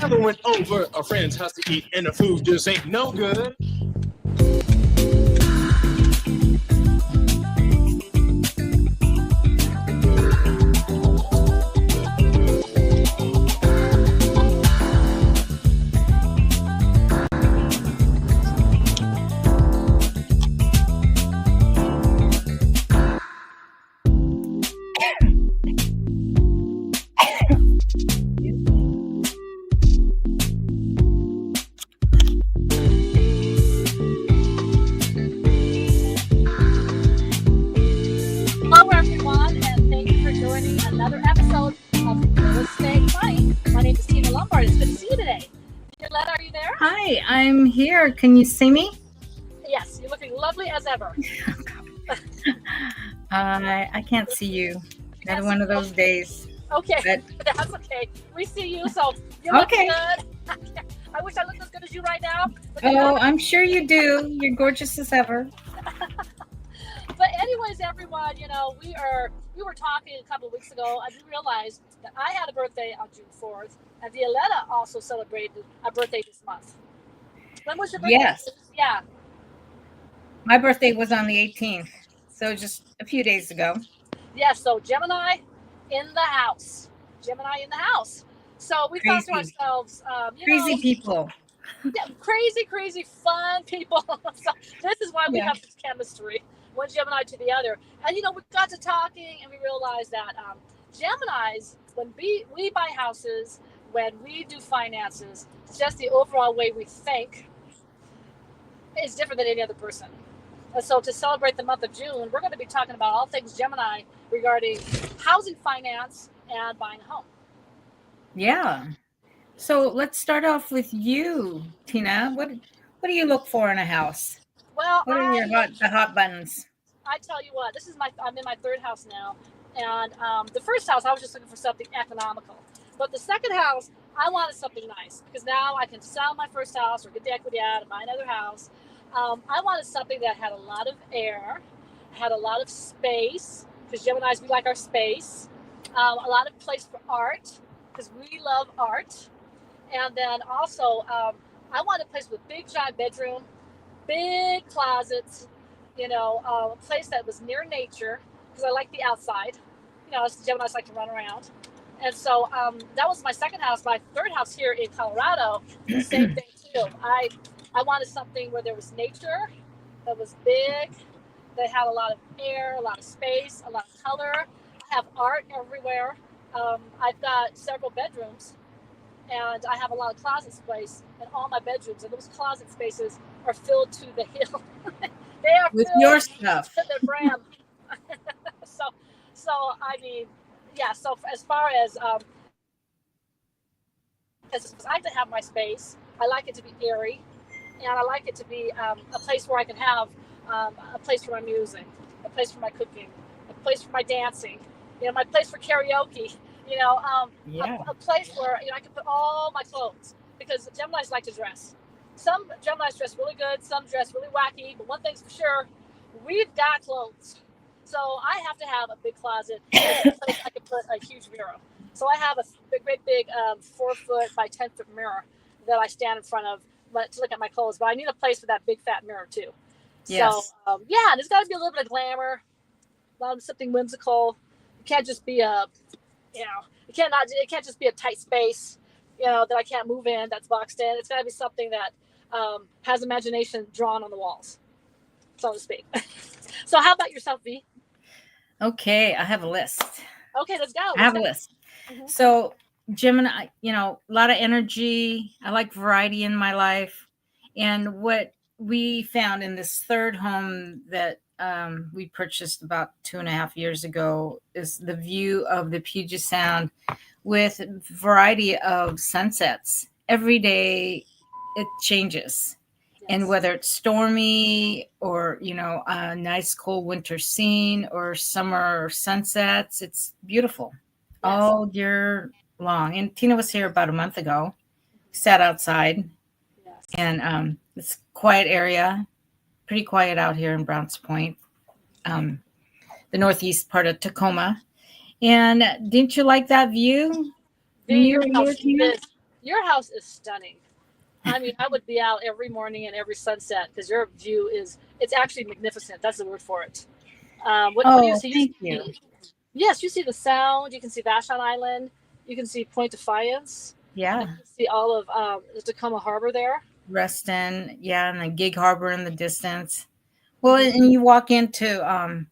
Never went over a friend's house to eat, and the food just ain't no good. I'm here. Can you see me? Yes, you're looking lovely as ever. I can't see you. Another one of those days. Okay, that's okay. We see you, so you look good. I wish I looked as good as you right now. Oh, I'm sure you do. You're gorgeous as ever. But anyways, everyone, we were talking a couple of weeks ago, and we realized that I had a birthday on June 4th, and Violeta also celebrated a birthday this month. When was your birthday? Yes. Yeah. My birthday was on the 18th, so just a few days ago. Yeah, so Gemini in the house. So we thought to ourselves, crazy people. Yeah, crazy, fun people. So this is why we have this chemistry, one Gemini to the other. And, we got to talking, and we realized that Geminis, when we buy houses, when we do finances, just the overall way we think is different than any other person. And so to celebrate the month of June, we're going to be talking about all things Gemini regarding housing finance and buying a home. Yeah. So let's start off with you, Tina. What do you look for in a house? Well, what are the hot buttons? I tell you what, I'm in my third house now. And the first house, I was just looking for something economical. But the second house, I wanted something nice because now I can sell my first house or get the equity out and buy another house. I wanted something that had a lot of air, had a lot of space, because Geminis, we like our space, a lot of place for art, because we love art. And then also, I wanted a place with big, giant bedroom, big closets, a place that was near nature, because I like the outside. Geminis like to run around. And so that was my second house. My third house here in Colorado, the same thing too. I wanted something where there was nature, that was big, that had a lot of air, a lot of space, a lot of color. I have art everywhere. I've got several bedrooms, and I have a lot of closet space in all my bedrooms. And those closet spaces are filled to the hill. They are with filled your stuff to the brim. So I mean, yeah. So as far as I like to have my space, I like it to be airy, and I like it to be a place where I can have a place for my music, a place for my cooking, a place for my dancing, my place for karaoke, a place where I can put all my clothes, because Geminis like to dress. Some Geminis dress really good, some dress really wacky, but one thing's for sure, we've got clothes. So I have to have a big closet, a place I can put a huge mirror. So I have a great big 4-foot by 10-foot mirror that I stand in front of to look at my clothes. But I need a place for that big fat mirror too. Yes. So there's got to be a little bit of glamour, a lot of something whimsical. It can't just be it can't just be a tight space, that I can't move in, that's boxed in. It's got to be something that has imagination drawn on the walls, so to speak. So how about yourself, V? Okay, I have a list. Okay, let's go. I have a list. Mm-hmm. So Gemini, a lot of energy. I like variety in my life. And what we found in this third home that we purchased about 2.5 years ago is the view of the Puget Sound with variety of sunsets. Every day it changes. And whether it's stormy or, a nice cold winter scene or summer sunsets, it's beautiful all year long. And Tina was here about a month ago, sat outside, and it's a quiet area, pretty quiet out here in Browns Point, the northeast part of Tacoma. And didn't you like that view? You Your house is stunning. I mean, I would be out every morning and every sunset because your view it's actually magnificent. That's the word for it. What do you Oh, see? thank you. Yes, you see the Sound. You can see Vashon Island. You can see Point Defiance. Yeah. You can see all of the Tacoma Harbor there. Reston, yeah, and the Gig Harbor in the distance. Well, and you walk into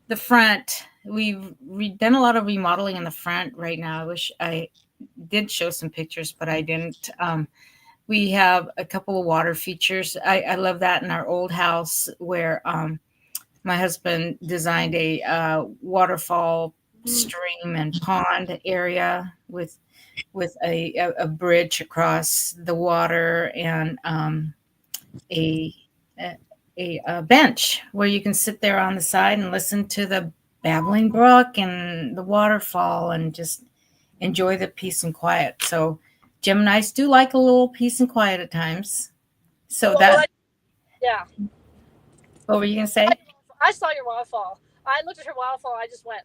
the front. We've done a lot of remodeling in the front right now. I wish I did show some pictures, but I didn't. We have a couple of water features. I love that in our old house where my husband designed a waterfall, stream, and pond area with a bridge across the water and a, a bench where you can sit there on the side and listen to the babbling brook and the waterfall and just enjoy the peace and quiet. So Geminis do like a little peace and quiet at times. So yeah. What were you gonna say? I saw your waterfall. I looked at your waterfall. I just went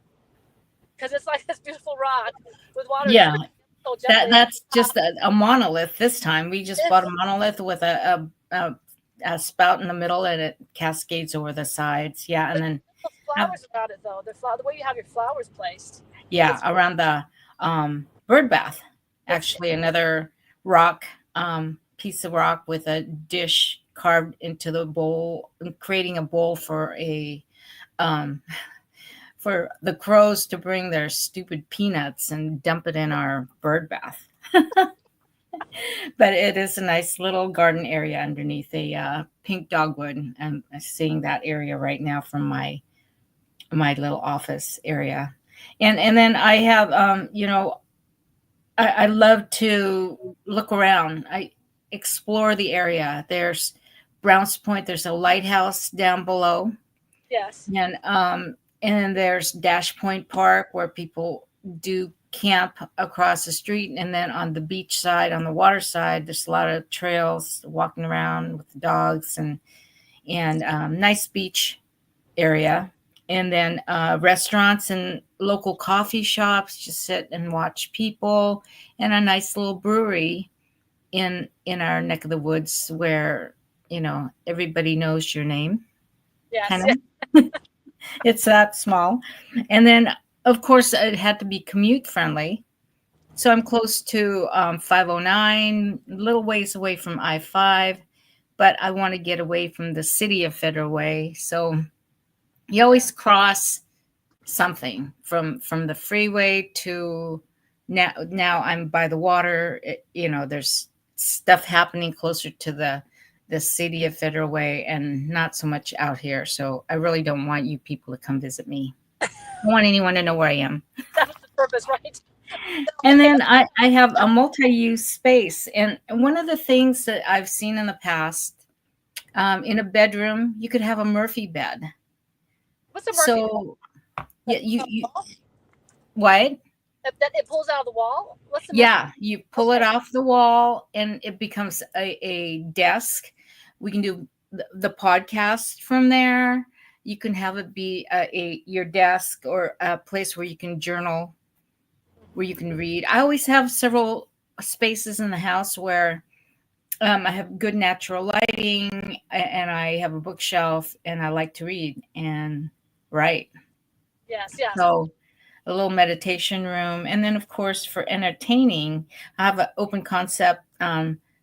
because it's like this beautiful rock with water. Yeah, so that's just a monolith. This time we just bought a monolith with a spout in the middle and it cascades over the sides. Yeah, and then flowers around it though. The way you have your flowers placed. Yeah, around the bird bath. Actually, another rock, piece of rock with a dish carved into the bowl, creating a bowl for for the crows to bring their stupid peanuts and dump it in our bird bath. But it is a nice little garden area underneath a pink dogwood. I'm seeing that area right now from my little office area. And then I have, I love to look around. I explore the area. There's Browns Point. There's a lighthouse down below. Yes. And there's Dash Point Park where people do camp across the street. And then on the beach side, on the water side, there's a lot of trails walking around with the dogs and nice beach area. And then restaurants and local coffee shops, just sit and watch people, and a nice little brewery in our neck of the woods where, everybody knows your name. Yes. It's that small. And then, of course, it had to be commute friendly. So I'm close to 509, a little ways away from I-5, but I want to get away from the city of Federal Way. So you always cross something from the freeway to now I'm by the water. There's stuff happening closer to the city of Federal Way and not so much out here. So I really don't want you people to come visit me. I don't want anyone to know where I am. That's the purpose, right? And then I have a multi-use space. And one of the things that I've seen in the past, in a bedroom, you could have a Murphy bed. What's a Murphy? So, yeah, you what? That it pulls out of the wall? What's the Yeah, you pull it off the wall and it becomes a desk. We can do the podcast from there. You can have it be your desk or a place where you can journal, where you can read. I always have several spaces in the house where I have good natural lighting and I have a bookshelf and I like to read and write. Yes. So a little meditation room. And then, of course, for entertaining, I have an open concept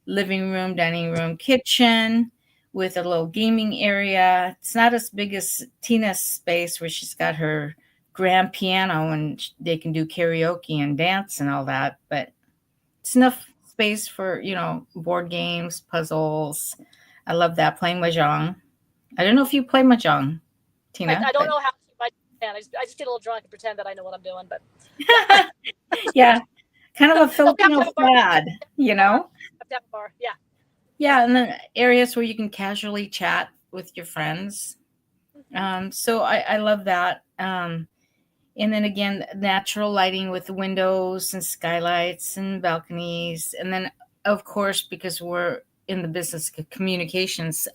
living room, dining room, kitchen with a little gaming area. It's not as big as Tina's space where she's got her grand piano and they can do karaoke and dance and all that. But it's enough space for, board games, puzzles. I love that, playing Mahjong. I don't know if you play Mahjong, Tina. I don't know how to. I just get a little drunk and pretend that I know what I'm doing, but yeah, kind of a Filipino fad, Yeah. Yeah, and then areas where you can casually chat with your friends. So I love that. And then again, natural lighting with windows and skylights and balconies. And then, of course, because we're in the business of communications,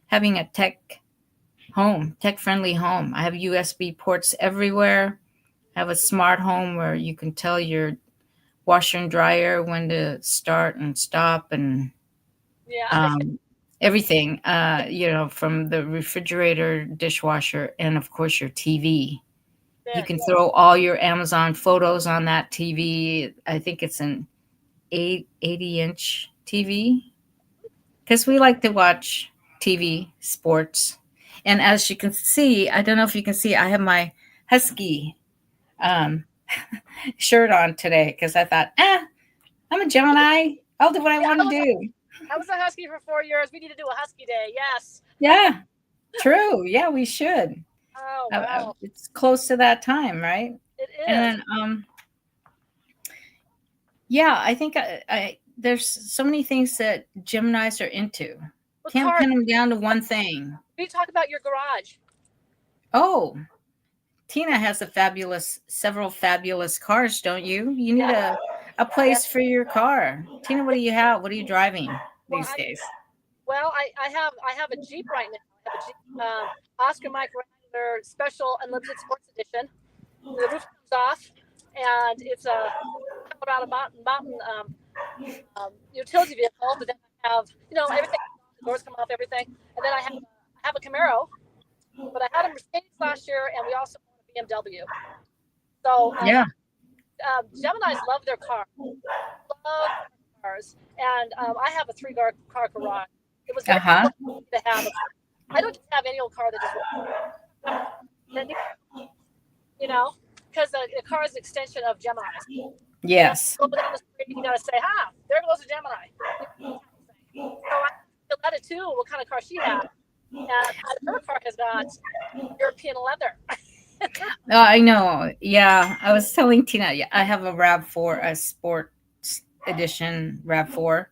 having a tech-friendly home. I have USB ports everywhere. I have a smart home where you can tell your washer and dryer, when to start and stop, and Yeah. everything, from the refrigerator, dishwasher, and of course your TV. You can throw all your Amazon photos on that TV. I think it's an 80-inch TV, because we like to watch TV, sports. And as you can see, I don't know if you can see, I have my Husky shirt on today, because I thought, I'm a Gemini. I'll do what I want to do. I was a Husky for 4 years. We need to do a Husky day. Yes. Yeah, true. Yeah, we should. Oh, wow. It's close to that time, right? It is. And then, I think there's so many things that Geminis are into. Well, Can't pin them down to one thing. We talk about your garage. Oh, Tina has several fabulous cars, don't you? You need a place for your car. Tina, what do you have? What are you driving these days? Well, I have a Jeep right now. I have a Jeep, Oscar Mike Rainier Special Unlimited Sports Edition. The roof comes off, and it's about a mountain utility vehicle. But then I have, everything. The doors come off, everything. And then I have a Camaro. But I had a Mercedes last year, and we also own a BMW. So Geminis love their cars. Love cars. And I have a 3-car garage. It was very cool to have. I don't just have any old car that just, because the car is an extension of Geminis. Yes. You got to say, there goes a Gemini. So I let it too, what kind of car she has. And her car has got European leather. I know. Yeah. I was telling Tina, I have a RAV4, a sports edition RAV4.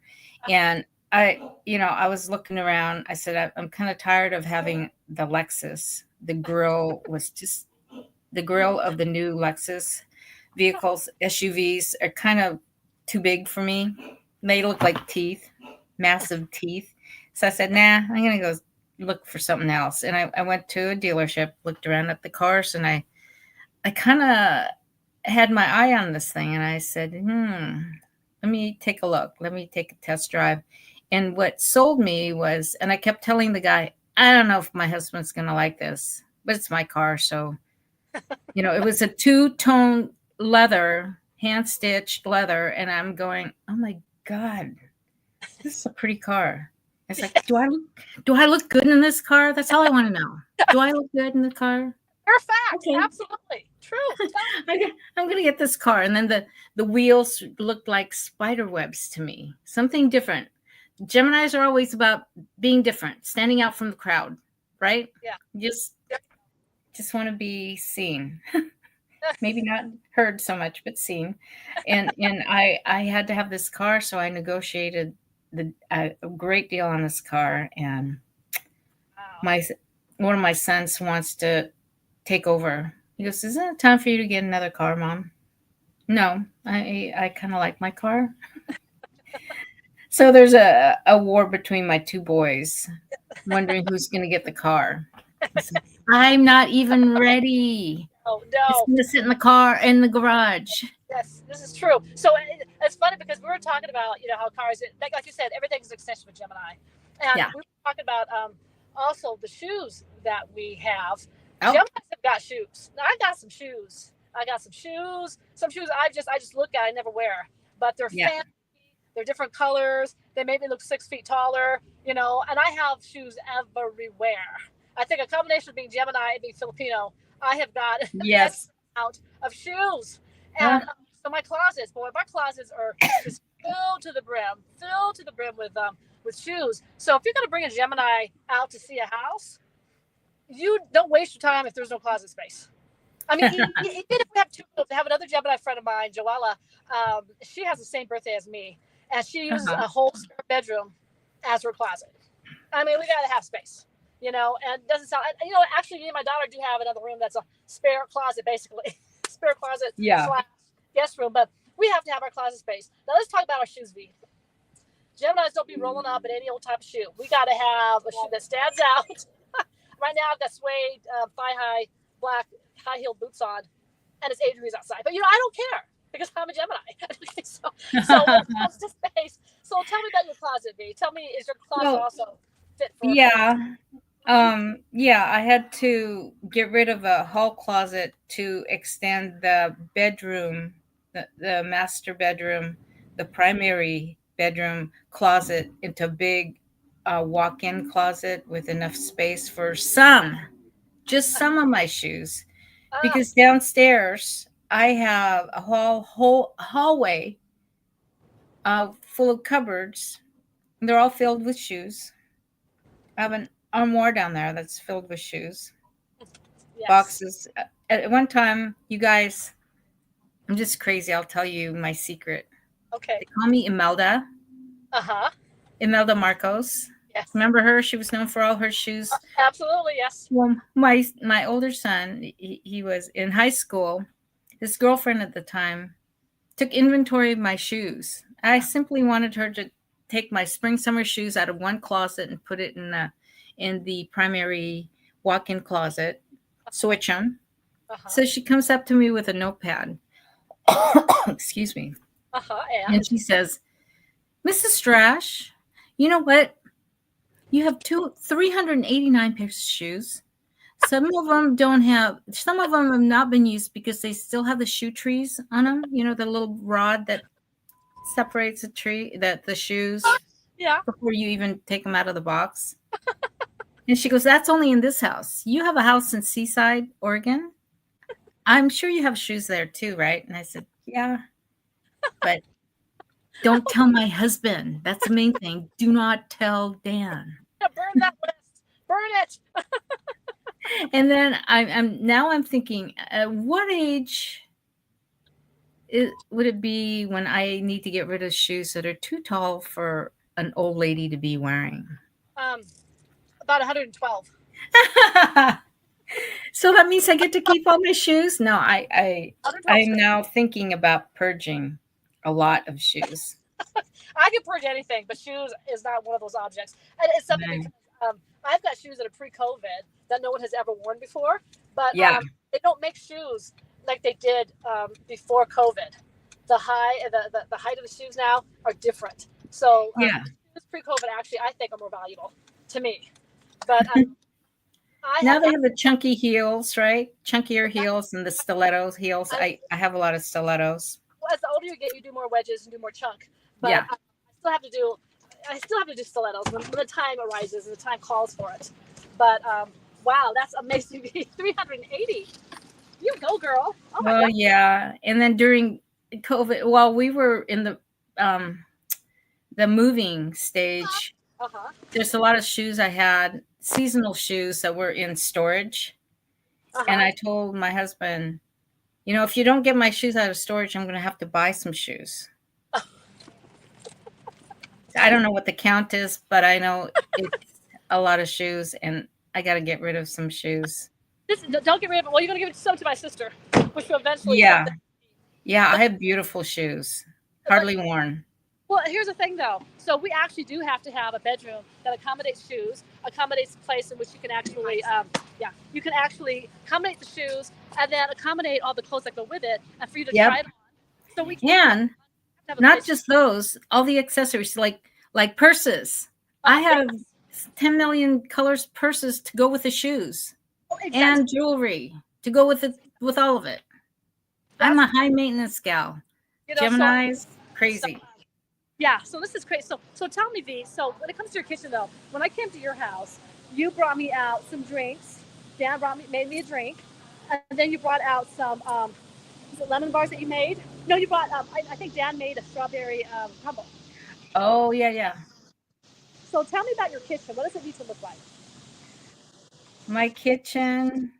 And I was looking around. I said, I'm kind of tired of having the Lexus. The grill of the new Lexus vehicles, SUVs, are kind of too big for me. They look like teeth, massive teeth. So I said, nah, I'm going to go look for something else. And I went to a dealership, looked around at the cars, and I kind of had my eye on this thing. And I said, let me take a look. Let me take a test drive. And what sold me was, and I kept telling the guy, I don't know if my husband's going to like this, but it's my car. So, it was a 2-tone leather, hand-stitched leather. And I'm going, oh my God, this is a pretty car. It's like, do I look good in this car? That's all I want to know. Do I look good in the car? Perfect. Okay. Absolutely. True. I'm going to get this car. And then the wheels looked like spider webs to me. Something different. Geminis are always about being different, standing out from the crowd, right? Yeah. Just want to be seen. Maybe not heard so much, but seen. And I had to have this car, so I negotiated a great deal on this car. And one of my sons wants to take over. He goes, isn't it time for you to get another car, Mom? No, I kind of like my car. So there's a war between my two boys, wondering who's going to get the car. I'm not even ready. Oh, no. It's going to sit in the car in the garage. Yes, this is true. So it's funny because we were talking about, how cars, like you said, everything's an extension of Gemini. And we were talking about also the shoes that we have. Oh. Geminis have got shoes. Now, I got some shoes. Some shoes I just look at, I never wear. But they're fancy. They're different colors. They make me look 6 feet taller, and I have shoes everywhere. I think a combination of being Gemini and being Filipino, I have got an amount of shoes. And so my closets are just filled to the brim with shoes. So if you're going to bring a Gemini out to see a house, you don't waste your time if there's no closet space. I mean, even if we have two, I have another Gemini friend of mine, Joella. She has the same birthday as me. And she uses a whole spare bedroom as her closet. I mean, we got to have space, and it doesn't sound, actually me and my daughter do have another room that's a spare closet, basically. Spare closet slash guest room, but we have to have our closet space. Now let's talk about our shoes, V. Geminis don't be rolling up in any old type of shoe. We got to have a shoe that stands out. Right now I've got suede, thigh-high, black, high-heeled boots on, and it's 8 degrees outside. But, I don't care. because I'm a Gemini. So when it comes to space, so tell me about your closet, V. Tell me, is your closet Well, also fit for? yeah. Mhm. Yeah, I had to get rid of a hall closet to extend the bedroom, the master bedroom, the primary bedroom closet into a big walk-in closet with enough space for just some of my shoes. Ah, Because downstairs I have a whole hallway full of cupboards. They're all filled with shoes. I have an armoire down there that's filled with shoes. yes. Boxes. At one time, you guys, I'm just crazy. I'll tell you my secret. Okay. They call me Imelda, Uh-huh. Imelda Marcos. Yes. Remember her? She was known for all her shoes. Absolutely, yes. Well, my older son, he was in high school. His girlfriend at the time took inventory of my shoes. I simply wanted her to take my spring summer shoes out of one closet and put it in the primary walk-in closet, switch them. Uh-huh. So she comes up to me with a notepad. Excuse me. Uh-huh. And she says, Mrs. Strash, you know what? You have 389 pairs of shoes. Some of them have not been used because they still have the shoe trees on them. You know, the little rod that separates the shoes Yeah. before you even take them out of the box. And she goes, that's only in this house. You have a house in Seaside, Oregon. I'm sure you have shoes there too, right? And I said, yeah, but don't tell my husband. That's the main thing. Do not tell Dan. Yeah, burn that list. Burn it. And then I'm thinking, what age would it be when I need to get rid of shoes that are too tall for an old lady to be wearing? About 112. So that means I get to keep all my shoes? No, I'm 112. now thinking about purging a lot of shoes. I can purge anything, but shoes is not one of those objects. And it's something Right. because I've got shoes that are pre-COVID that no one has ever worn before, but Yeah. they don't make shoes like they did before COVID. The height of the shoes now are different. So Yeah. shoes pre-COVID actually I think are more valuable to me. But I Now have they not. have the chunky heels, right? Chunkier heels and the stiletto heels. I have a lot of stilettos. Well, as the older you get, you do more wedges and do more chunk. But Yeah. I still have to do stilettos when the time arises and the time calls for it. But wow, that's amazing. 380. You go, girl. Oh my Well, God. yeah. And then during COVID, while we were in the moving stage, Uh-huh. there's a lot of shoes I had, seasonal shoes that were in storage. And Uh-huh. I told my husband, if you don't get my shoes out of storage, I'm going to have to buy some shoes. I don't know what the count is, but I know it's a lot of shoes, and I got to get rid of some shoes. Don't get rid of it. Well, you're going to give some to my sister, which will eventually. Yeah. Yeah, I have beautiful shoes, hardly worn. Well, here's the thing, though. So we actually do have to have a bedroom that accommodates shoes, accommodates a place in which you can actually, you can actually accommodate the shoes and then accommodate all the clothes that go with it, and for you to Yep. try it on. So we And have a not place- just those, all the accessories like purses. I have 10 million colors purses to go with the shoes exactly. and jewelry to go with all of it. I'm a high maintenance gal. Gemini's crazy. Yeah, so this is crazy. So tell me, V. So when it comes to your kitchen, though, when I came to your house, you brought me out some drinks. Dan made me a drink, and then you brought out some is it lemon bars that you made? No, you brought. I think Dan made a strawberry crumble. Oh yeah. So tell me about your kitchen. What does it need to look like? My kitchen,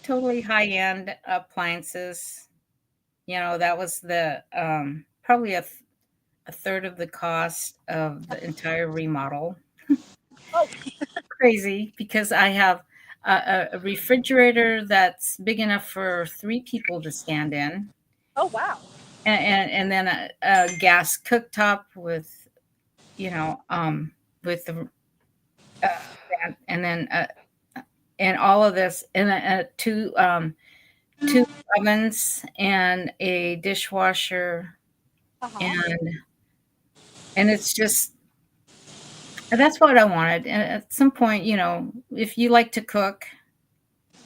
totally high-end appliances. That was the probably a third of the cost of the entire remodel. Oh, Crazy, because I have a refrigerator that's big enough for 3 people to stand in, oh wow. and then a gas cooktop with with the and then and all of this, and 2 ovens and a dishwasher, Uh-huh. and it's just that's what I wanted. And at some point, if you like to cook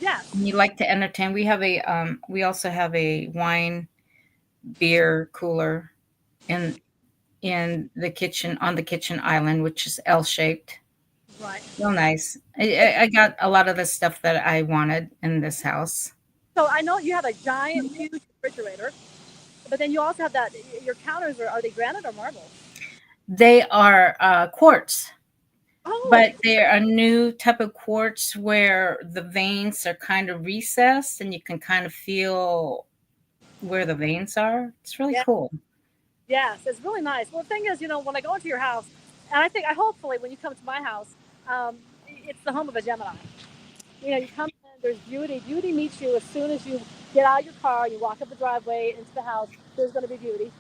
Yes. and you like to entertain, we also have a wine beer cooler in the kitchen on the kitchen island, which is L-shaped. Right. Real nice. I got a lot of the stuff that I wanted in this house. So I know you have a giant, huge refrigerator, but then you also have that. Your counters are they granite or marble? They are quartz, Oh, but they're a new type of quartz where the veins are kind of recessed and you can kind of feel where the veins are. It's really yeah. cool. Yes, it's really nice. Well, the thing is, when I go into your house, and I hopefully when you come to my house, it's the home of a Gemini. You come in, there's beauty. Beauty meets you as soon as you get out of your car, you walk up the driveway into the house, there's going to be beauty.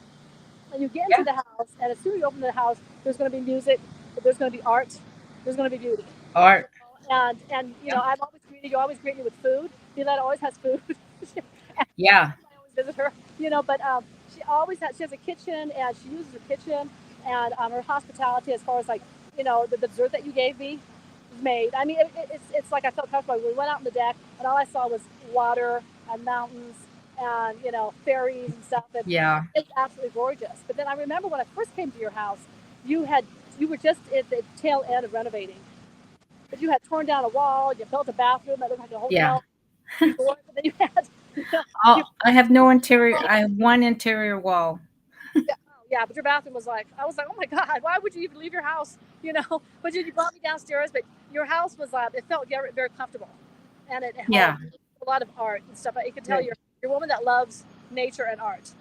And you get into Yeah. the house, and as soon as you open the house, there's going to be music, there's going to be art, there's going to be beauty. Art. And Yeah. I've always greeted you, always greet me with food. Violeta always has food. Yeah. I always visit her, but she has a kitchen and she uses her kitchen and her hospitality as far as like, the dessert that you gave me was made. I mean, it's like I felt comfortable. We went out on the deck and all I saw was water and mountains and, ferries and stuff. And Yeah. it was absolutely gorgeous. But then I remember when I first came to your house, you were just at the tail end of renovating. But you had torn down a wall, you built a bathroom that looked like a Yeah. hotel. And then you had I have no interior. I have one interior wall. yeah, but your bathroom was like, I was like, oh my God, why would you even leave your house? But you brought me downstairs, but your house was, it felt very, very comfortable. And it had a lot of art and stuff. You could tell you're a woman that loves nature and art.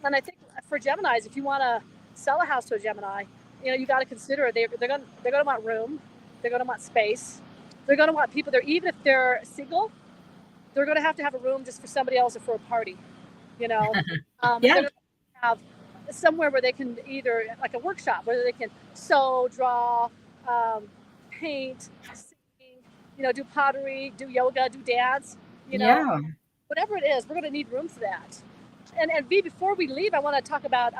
And I think for Geminis, if you want to sell a house to a Gemini, you got to consider they're going to want room. They're going to want space. They're going to want people there, even if they're single, they're going to have a room just for somebody else or for a party, Yeah. They're going to have somewhere where they can either like a workshop where they can sew, draw, paint, sing, do pottery, do yoga, do dance, Yeah. whatever it is, we're going to need room for that. And V, before we leave, I want to talk about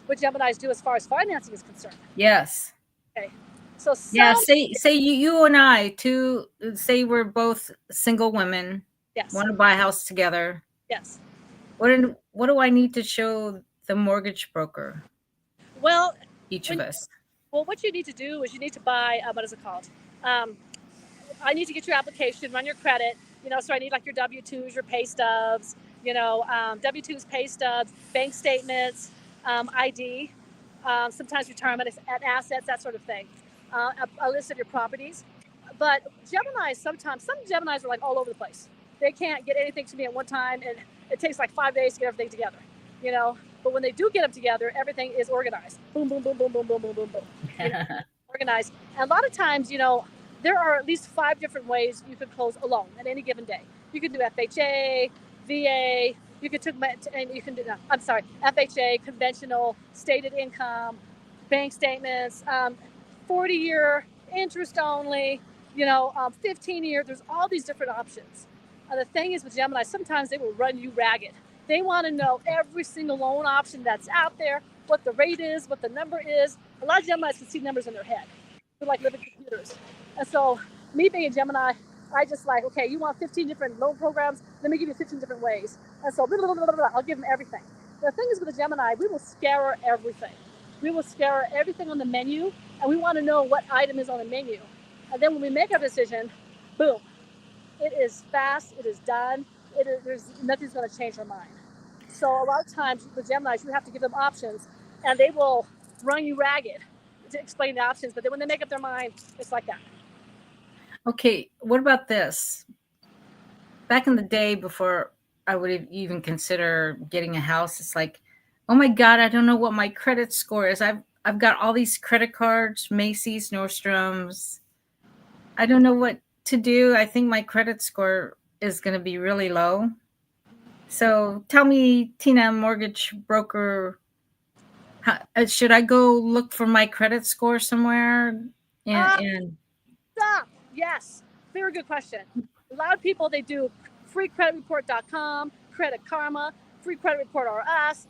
what Geminis do as far as financing is concerned. Yes. Okay. So say you and I say we're both single women. Yes. Want to buy a house together. Yes. What do I need to show the mortgage broker? Well, each of us. Well, what you need to do is you need to buy what is it called? I need to get your application, run your credit. So I need like your W-2s, your pay stubs. W-2s, pay stubs, bank statements, ID, sometimes retirement and assets, that sort of thing. A list of your properties. But Geminis, some Geminis are like all over the place. They can't get anything to me at one time, and it takes like 5 days to get everything together. But when they do get them together, everything is organized. Boom, boom, boom, boom, boom, boom, boom, boom, boom. Organized. And a lot of times, there are at least 5 different ways you could close a loan at any given day. You can do FHA, VA. You can do FHA, conventional, stated income, bank statements, 40-year interest only. 15-year. There's all these different options. The thing is with Gemini, sometimes they will run you ragged. They want to know every single loan option that's out there, what the rate is, what the number is. A lot of Geminis can see numbers in their head. They're like living computers. And so me being a Gemini, I just like, okay, you want 15 different loan programs? Let me give you 15 different ways. And so I'll give them everything. The thing is with a Gemini, we will scour everything. We will scour everything on the menu, and we want to know what item is on the menu. And then when we make our decision, boom, it is fast, it is done, there's nothing's going to change our mind. So a lot of times with Geminis, you have to give them options, and they will run you ragged to explain the options. But then when they make up their mind, it's like that. Okay, what about this? Back in the day, before I would even consider getting a house, it's like, oh my God, I don't know what my credit score is. I've got all these credit cards, Macy's, Nordstrom's. I don't know what to do. I think my credit score is going to be really low. So tell me, Tina, mortgage broker, should I go look for my credit score somewhere? Stop. Yes. Very good question. A lot of people, they do freecreditreport.com, Credit Karma, Free Credit Report or us.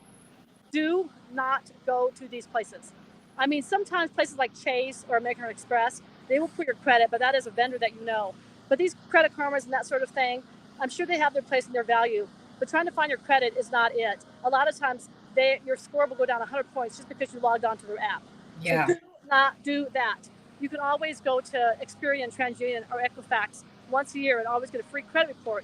Do not go to these places. I mean, sometimes places like Chase or American Express, they will pull your credit, but that is a vendor that you know. But these Credit Karmas and that sort of thing, I'm sure they have their place and their value, but trying to find your credit is not it. A lot of times, your score will go down 100 points just because you logged onto their app. Yeah. So do not do that. You can always go to Experian, TransUnion, or Equifax once a year and always get a free credit report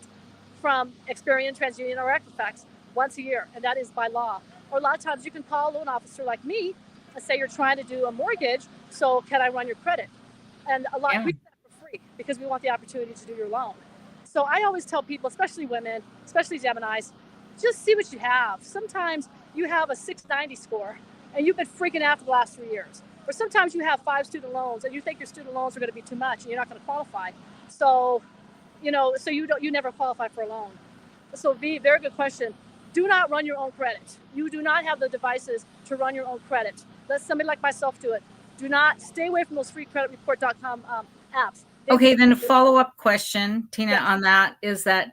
from Experian, TransUnion, or Equifax once a year, and that is by law. Or a lot of times you can call a loan officer like me and say you're trying to do a mortgage, so can I run your credit? And we do that for free because we want the opportunity to do your loan. So I always tell people, especially women, especially Geminis, just see what you have. Sometimes you have a 690 score and you've been freaking out for the last 3 years. Or sometimes you have 5 student loans and you think your student loans are going to be too much and you're not going to qualify. So, you never qualify for a loan. So V, very good question. Do not run your own credit. You do not have the devices to run your own credit. Let somebody like myself do it. Do not stay away from those freecreditreport.com apps. Okay, then a follow-up question, Tina, on that is that,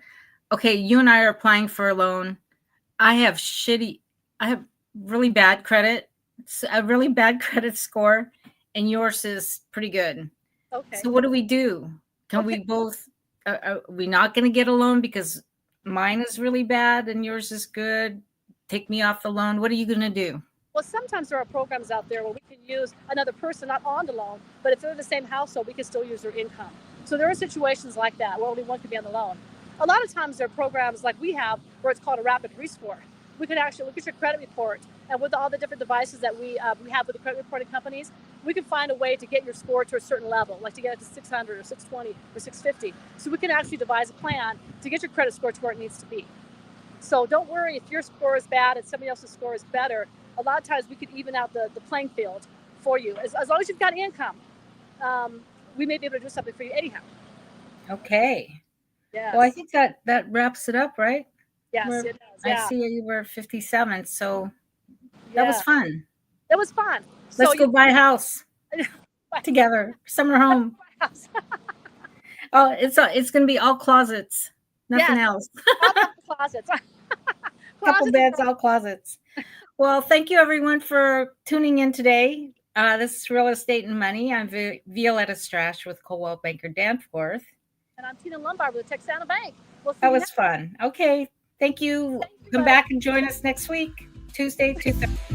okay, you and I are applying for a loan. I have really bad credit, a really bad credit score, and yours is pretty good. Okay. So what do we do? Can we both, are we not going to get a loan because mine is really bad and yours is good? Take me off the loan. What are you going to do? Well, sometimes there are programs out there where we can use another person, not on the loan, but if they're in the same household, we can still use their income. So there are situations like that where only one can be on the loan. A lot of times there are programs like we have where it's called a rapid rescore. We can actually look at your credit report, and with all the different devices that we have with the credit reporting companies, we can find a way to get your score to a certain level, like to get it to 600 or 620 or 650. So we can actually devise a plan to get your credit score to where it needs to be. So don't worry if your score is bad and somebody else's score is better. A lot of times we could even out the playing field for you. As long as you've got income, we may be able to do something for you anyhow. Okay. Yeah. Well, I think that wraps it up, right? Yes, it does. Yeah. I see you were 57, so that was fun. It was fun. Let's go buy a house together, summer home. Oh, it's going to be all closets, nothing else. All closets. Couple beds, all closets. Well, thank you everyone for tuning in today. This is Real Estate and Money. I'm Violeta Strash with Coldwell Banker Danforth. And I'm Tina Lombard with the Texana Bank. That was fun. Okay. Thank you. Come back and join us next week, Tuesday, 2:30.